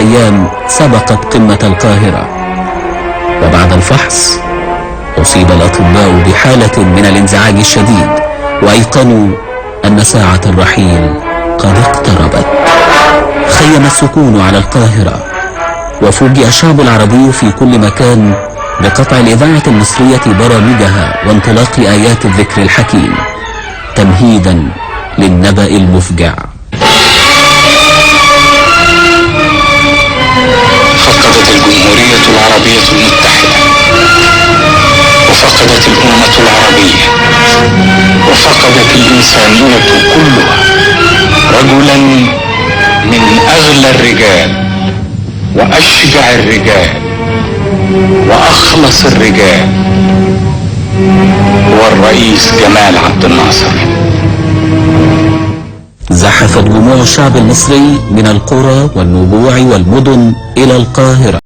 أيام سبقت قمة القاهرة. وبعد الفحص أصيب الأطباء بحالة من الانزعاج الشديد، وأيقنوا أن ساعة الرحيل قد اقتربت. خيم السكون على القاهرة، وفوجئ الشعب العربي في كل مكان بقطع الإذاعة المصرية برامجها وانطلاق آيات الذكر الحكيم تمهيدا للنبأ المفجع. فقدت الجمهورية العربية المتحدة، وفقدت الأمة العربية، وفقدت الإنسانية كلها رجلا من أغلى الرجال وأشجع الرجال وأخلص الرجال، هو الرئيس جمال عبد الناصر. زحفت جموع الشعب المصري من القرى والنجوع والمدن إلى القاهرة.